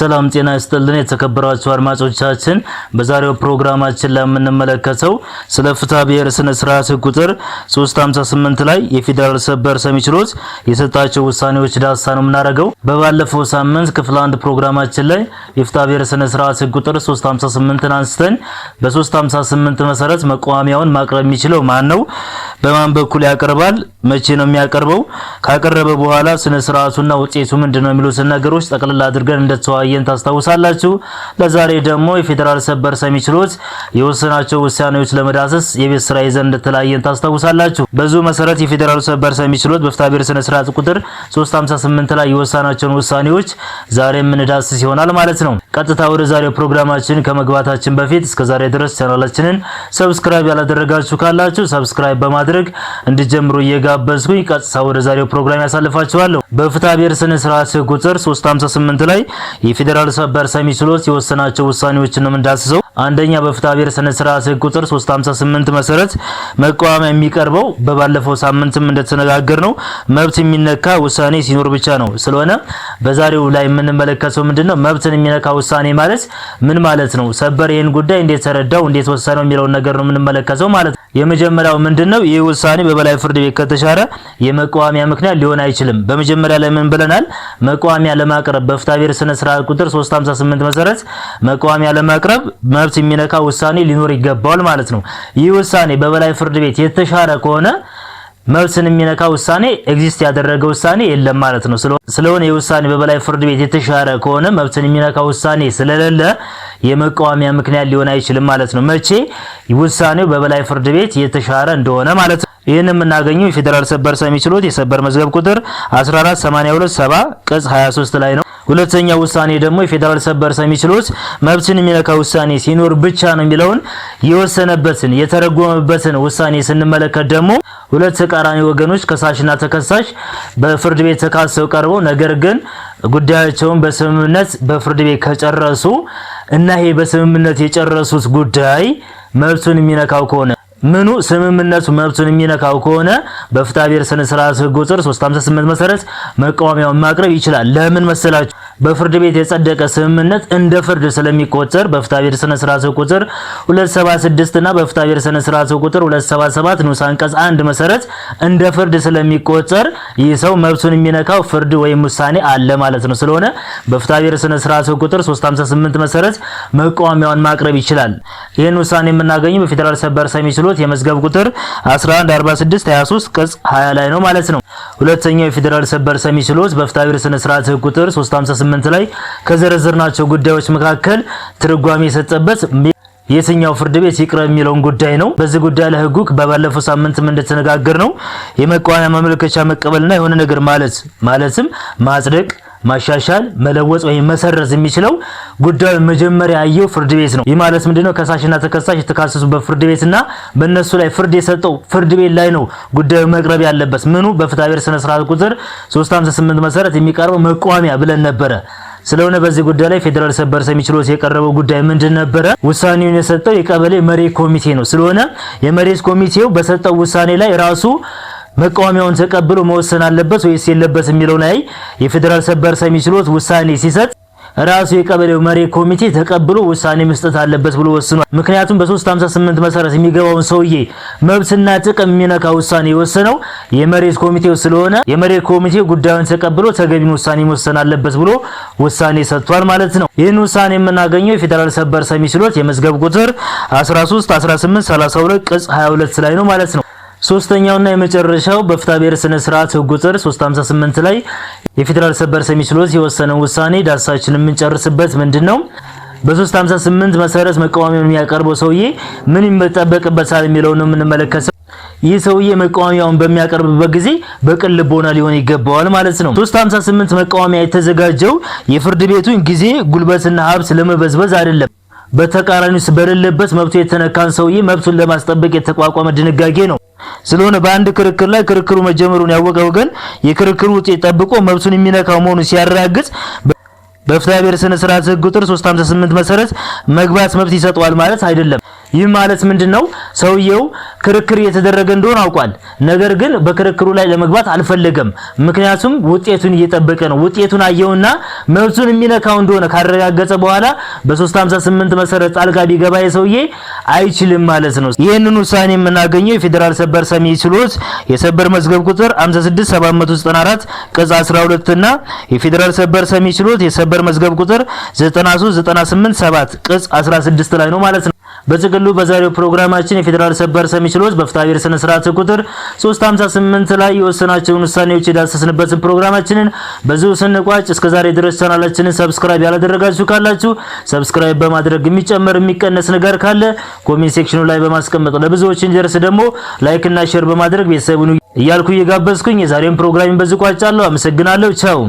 ሰላም ጤና ይስጥልን የተከበራችሁ አድማጮቻችን በዛሬው ፕሮግራማችን ላይ የምንመለከተው ስለ ፍትሐ ብሔር ስነ ስርዓት ቁጥር 358 ላይ የፌዴራል ሰበር ሰሚ ችሎት የሰጣቸው ውሳኔዎች ዳሰሳ ነው የምናደርገው። በባለፈው ሳምንት ክፍል 1 ፕሮግራማችን ላይ የፍትሐ ብሔር ስነ ስርዓት ቁጥር 358ን አንስተን በ358 መሰረት መቋሚያውን ማቅረብ የሚችለው ማን ነው? በማን በኩል ያቀርባል? መቼ ነው የሚያቀርበው? ካቀረበ በኋላ ስነ ስርዓቱና ውጤቱ ምንድነው የሚሉት ነገሮች ጠቅልል አድርገን እንደተወያየን ታስታውሳላችሁ። ለዛሬ ደግሞ የፌዴራል ሰበር ሰሚ ችሎት የወሰናቸው ውሳኔዎች ለመዳሰስ የቤት ስራ ይዘን እንደተለያየን ታስታውሳላችሁ። በዚሁ መሰረት የፌዴራል ሰበር ሰሚ ችሎት በፍትሐ ብሔር ስነ ስርዓት ቁጥር 358 ላይ የወሰናቸውን ውሳኔዎች ዛሬ የምንዳስስ ይሆናል ማለት ነው። ቀጥታ ወደ ዛሬው ፕሮግራማችን ከመግባታችን በፊት እስከዛሬ ድረስ ቻናላችንን ሰብስክራይብ ያላደረጋችሁ ካላችሁ ሰብስክራይብ በማድረግ እንድጀምሩ እየጋበዝኩኝ ቀጥታ ወደ ዛሬው ፕሮግራም ያሳልፋችኋለሁ። በፍትሐ ብሔር ስነ ስርዓት ቁጥር 358 ላይ የፌዴራል ሰበር ሰሚ ችሎት የወሰናቸው ውሳኔዎችን ነው የምንዳስሰው። አንደኛ በፍትሐ ብሔር ስነ ስርዓት ቁጥር 358 መሰረት መቋሚያ የሚቀርበው በባለፈው ሳምንትም እንደተነጋገርነው መብት የሚነካ ውሳኔ ሲኖር ብቻ ነው። ስለሆነ በዛሬው ላይ የምንመለከተው ምንድነው መብትን የሚነካ ውሳኔ ማለት ምን ማለት ነው? ሰበር ይሄን ጉዳይ እንዴት ተረዳው፣ እንዴት ወሰነው የሚለው ነገር ነው የምንመለከተው ማለት ነው። የመጀመሪያው ምንድነው ይህ ውሳኔ በበላይ ፍርድ ቤት ከተሻረ የመቋሚያ ምክንያት ሊሆን አይችልም። በመጀመሪያ ላይ ምን ብለናል? መቋሚያ ለማቅረብ በፍትሐ ብሔር ስነ ስርዓት ቁጥር 358 መሰረት መቋሚያ ለማቅረብ መብት የሚነካ ውሳኔ ሊኖር ይገባዋል ማለት ነው። ይህ ውሳኔ በበላይ ፍርድ ቤት የተሻረ ከሆነ መብትን የሚነካ ውሳኔ ኤግዚስት ያደረገ ውሳኔ የለም ማለት ነው። ስለሆነ የውሳኔ በበላይ ፍርድ ቤት የተሻረ ከሆነ መብትን የሚነካ ውሳኔ ስለሌለ የመቋሚያ ምክንያት ሊሆን አይችልም ማለት ነው። መቼ ውሳኔው በበላይ ፍርድ ቤት የተሻረ እንደሆነ ማለት ነው። ይሄን የምናገኘው የፌዴራል ሰበር ሰሚ ችሎት የሰበር መዝገብ ቁጥር 14827 ቅጽ 23 ላይ ነው። ሁለተኛው ውሳኔ ደግሞ የፌዴራል ሰበር ሰሚ ችሎት መብትን የሚነካ ውሳኔ ሲኖር ብቻ ነው የሚለውን የወሰነበትን የተረጎመበትን ውሳኔ ስንመለከት ደግሞ ሁለት ተቃራኒ ወገኖች ከሳሽና ተከሳሽ በፍርድ ቤት ተካሰው ቀርበው ነገር ግን ጉዳያቸውን በስምምነት በፍርድ ቤት ከጨረሱ እና ይሄ በስምምነት የጨረሱት ጉዳይ መብቱን የሚነካው ከሆነ ምኑ ስምምነቱ መብቱን የሚነካው ከሆነ በፍትሐ ብሔር ስነ ስርዓት ቁጥር 358 መሰረት መቋሚያውን ማቅረብ ይችላል። ለምን መሰላችሁ? በፍርድ ቤት የጸደቀ ስምምነት እንደ ፍርድ ስለሚቆጠር በፍትሐ ብሔር ስነ ስርዓት ቁጥር 276 እና በፍትሐ ብሔር ስነ ስርዓት ቁጥር 277 ንዑስ አንቀጽ 1 መሰረት እንደ ፍርድ ስለሚቆጠር ይህ ሰው መብቱን የሚነካው ፍርድ ወይም ውሳኔ አለ ማለት ነው። ስለሆነ በፍትሐ ብሔር ስነ ስርዓት ቁጥር 358 መሰረት መቋሚያውን ማቅረብ ይችላል። ይህን ውሳኔ የምናገኘው በፌዴራል ሰበር ሰሚ ችሎት የመዝገብ ቁጥር 114623 ቅጽ 20 ላይ ነው ማለት ነው። ሁለተኛው የፌዴራል ሰበር ሰሚ ችሎት በፍትሐ ብሔር ስነ ስርዓት ቁጥር 358 ላይ ከዘረዘርናቸው ጉዳዮች መካከል ትርጓሜ የሰጠበት የትኛው ፍርድ ቤት ይቅረብ የሚለውን ጉዳይ ነው። በዚህ ጉዳይ ላይ ህጉ በባለፈው ሳምንትም እንደተነጋገርነው የመቋሚያ ማመልከቻ መቀበልና የሆነ ነገር ማለትም ማጽደቅ፣ ማሻሻል፣ መለወጥ ወይም መሰረዝ የሚችለው ጉዳዩ መጀመሪያ ያየው ፍርድ ቤት ነው። ይህ ማለት ምንድነው? ከሳሽና ተከሳሽ የተካሰሱበት ፍርድ ቤትና በእነሱ ላይ ፍርድ የሰጠው ፍርድ ቤት ላይ ነው ጉዳዩ መቅረብ ያለበት። ምኑ በፍትሐ ብሔር ስነ ስርዓት ቁጥር 358 መሰረት የሚቀርበው መቋሚያ ብለን ነበረ። ስለሆነ በዚህ ጉዳይ ላይ ፌዴራል ሰበር ሰሚ ችሎት የቀረበው ጉዳይ ምንድን ነበረ? ውሳኔውን የሰጠው የቀበሌ መሬት ኮሚቴ ነው። ስለሆነ የመሬት ኮሚቴው በሰጠው ውሳኔ ላይ ራሱ መቋሚያውን ተቀብሎ መወሰን አለበት ወይስ የለበት የሚለው ላይ የፌዴራል ሰበር ሰሚ ችሎት ውሳኔ ሲሰጥ ራሱ የቀበሌው መሬት ኮሚቴ ተቀብሎ ውሳኔ መስጠት አለበት ብሎ ወስኗል። ምክንያቱም በ358 መሰረት የሚገባውን ሰውዬ መብትና ጥቅም የሚነካ ውሳኔ የወሰነው የመሬት ኮሚቴው ስለሆነ የመሬት ኮሚቴው ጉዳዩን ተቀብሎ ተገቢውን ውሳኔ መወሰን አለበት ብሎ ውሳኔ ሰጥቷል ማለት ነው። ይህን ውሳኔ የምናገኘው የፌዴራል ሰበር ሰሚ ችሎት የመዝገብ ቁጥር 131832 ቅጽ 22 ላይ ነው ማለት ነው። ሶስተኛውና የመጨረሻው በፍትሐ ብሔር ስነ ስርዓት ቁጥር 358 ላይ የፌዴራል ሰበር ሰሚ ችሎት የወሰነው ውሳኔ ዳሳችን የምንጨርስበት ምንድነው? በ358 መሰረት መቋሚያውን የሚያቀርበው ሰውዬ ምን ይጠበቅበታል የሚለው ነው የምንመለከተው። ይህ ሰውዬ መቋሚያውን በሚያቀርብበት ጊዜ በቅን ልቦና ሊሆን ይገባዋል ማለት ነው። 358 መቋሚያ የተዘጋጀው የፍርድ ቤቱን ጊዜ ጉልበትና ሀብት ለመበዝበዝ አይደለም። በተቃራኒው በሌለበት መብቱ የተነካን ሰውዬ መብቱን ለማስጠበቅ የተቋቋመ ድንጋጌ ነው። ስለሆነ በአንድ ክርክር ላይ ክርክሩ መጀመሩን ያወቀ ወገን የክርክሩ ውጤት ጠብቆ መብቱን የሚነካው መሆኑን ሲያረጋግጥ በፍትሐ ብሔር ስነ ስርዓት ቁጥር 358 መሰረት መግባት መብት ይሰጠዋል ማለት አይደለም። ይህ ማለት ምንድነው? ሰውየው ክርክር እየተደረገ እንደሆነ አውቋል። ነገር ግን በክርክሩ ላይ ለመግባት አልፈለገም። ምክንያቱም ውጤቱን እየጠበቀ ነው። ውጤቱን አየውና መብቱን የሚነካው እንደሆነ ካረጋገጠ በኋላ በ358 መሰረት ጣልቃ ቢገባ የሰውዬ አይችልም ማለት ነው። ይህንን ውሳኔ የምናገኘው የፌዴራል ሰበር ሰሚ ችሎት የሰበር መዝገብ ቁጥር 56794 ቅጽ 12 እና የፌዴራል ሰበር ሰሚ ችሎት የሰበር መዝገብ ቁጥር 93987 ቅጽ 16 ላይ ነው ማለት ነው። በጥቅሉ በዛሬው ፕሮግራማችን የፌዴራል ሰበር ሰሚ ችሎት በፍትሐብሔር ስነ ስርዓት ቁጥር 358 ላይ የወሰናቸውን ውሳኔዎች የዳሰስንበትን ፕሮግራማችንን በዚሁ ስንቋጭ እስከዛሬ ድረስ ቻናላችንን ሰብስክራይብ ያላደረጋችሁ ካላችሁ ሰብስክራይብ በማድረግ የሚጨመር የሚቀነስ ነገር ካለ ኮሜንት ሴክሽኑ ላይ በማስቀመጥ ለብዙዎች እንዲደርስ ደግሞ ላይክ እና ሼር በማድረግ ቤተሰቡን እያልኩ እየጋበዝኩኝ የዛሬውን ፕሮግራም በዚህ ቋጫለሁ። አመሰግናለሁ። ቻው።